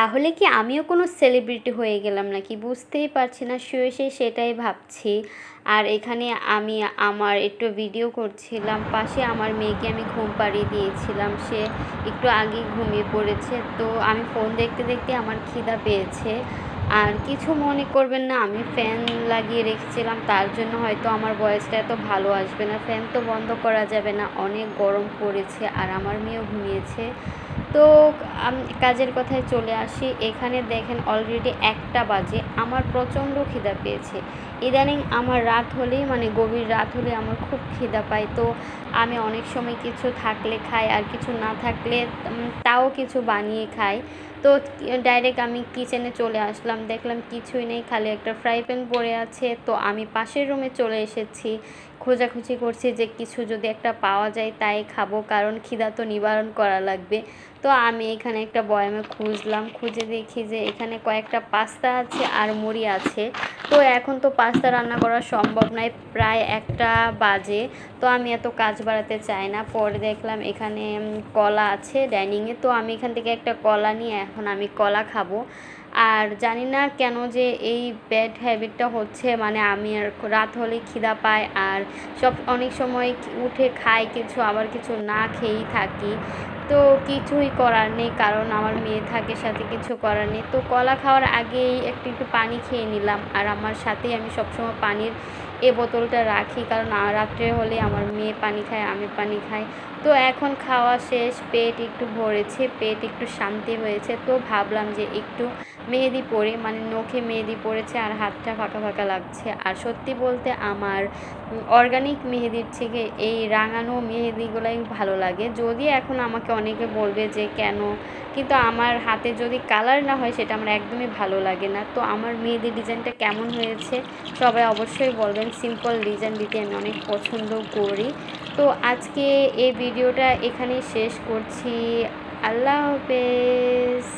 তাহলে কি আমিও কোনো সেলিব্রিটি হয়ে গেলাম নাকি বুঝতেই পারছি না, শুয়ে শুয়ে সেটাই ভাবছি। আর এখানে আমি আমার একটু ভিডিও করছিলাম, পাশে আমার মেয়েকে আমি ঘুম পাড়িয়ে দিয়েছিলাম, সে একটু আগেই ঘুমিয়ে পড়েছে। তো আমি ফোন দেখতে দেখতে আমার খিদা পেয়েছে। আর কিছু মনে করবেন না, আমি ফ্যান লাগিয়ে রেখেছিলাম, তার জন্য হয়তো আমার ভয়েসটা এত ভালো আসবে না। ফ্যান তো বন্ধ করা যাবে না, অনেক গরম পড়েছে আর আমার মেয়েও ঘুমিয়েছে। তো কাজের কথায় চলে আসি। এখানে দেখেন অলরেডি 1টা বাজে, আমার প্রচণ্ড খিদা পেয়েছে। ইদানিং আমার রাত হলেই মানে গভীর রাত হলে আমার খুব খিদা পায়। তো আমি অনেক সময় কিছু থাকলে খাই, আর কিছু না থাকলে তাও কিছু বানিয়ে খাই। তো ডাইরেক্ট আমি কিচেনে চলে আসলাম, দেখলাম কিছুই নেই, খালি একটা ফ্রাই প্যান পড়ে আছে। তো আমি পাশের রুমে চলে এসেছি, খোঁজাখুঁজি করছি যে কিছু যদি একটা পাওয়া যায় তাই খাবো, কারণ খিদা তো নিবারণ করা লাগবে। তো আমি এখানে একটা বয়ামে খুঁজলাম, খুঁজে দেখি যে এখানে কয়েকটা পাস্তা আছে আর মুড়ি আছে। তো এখন তো পাস্তা রান্না করা সম্ভব নয়, প্রায় 1টা বাজে। তো আমি এত কাজ বাড়াতে চাই না। পরে দেখলাম এখানে কলা আছে ডাইনিংয়ে, তো আমি এখান থেকে একটা কলা নিয়ে এখন আমি কলা খাবো। আর জানি না কেন যে এই ব্যাড হ্যাবিটটা হচ্ছে, মানে আমি আর রাত হলেই খিদা পায়, আর অনেক সময় উঠে খাই কিছু, আবার কিছু না খেয়েই থাকি। তো কিছুই করার নেই, কারণ আমার মেয়ে থাকে সাথে, কিছু করার নেই। তো কলা খাওয়ার আগেই একটু একটু পানি খেয়ে নিলাম, আর আমার সাথেই আমি সবসময় পানির বোতলটা রাখি, কারণ রাত্রে হলে আমার মেয়ে পানি খায়, আমি পানি খাই। তো এখন খাওয়া শেষ, পেট একটু ভরেছে, পেট একটু শান্তি হয়েছে। তো ভাবলাম যে একটু মেহেদি পরে, মানে নখে মেহেদি পড়েছে আর হাতটা ফাঁকা ফাঁকা লাগছে। আর সত্যি বলতে আমার অর্গানিক মেহেদির থেকে এই রাঙানো মেহেদিগুলাই ভালো লাগে। যদি এখন আমাকে অনেকে বলবে যে কেন, কিন্তু আমার হাতে যদি কালার না হয় সেটা আমার একদমই ভালো লাগে না। তো আমার মেহেদির ডিজাইনটা কেমন হয়েছে সবাই অবশ্যই বলবেন। সিম্পল ডিজাইন দিতে আমি অনেক পছন্দ করি। তো আজকে এই ভিডিওটা এখানেই শেষ করছি। আল্লাহ হাফেজ।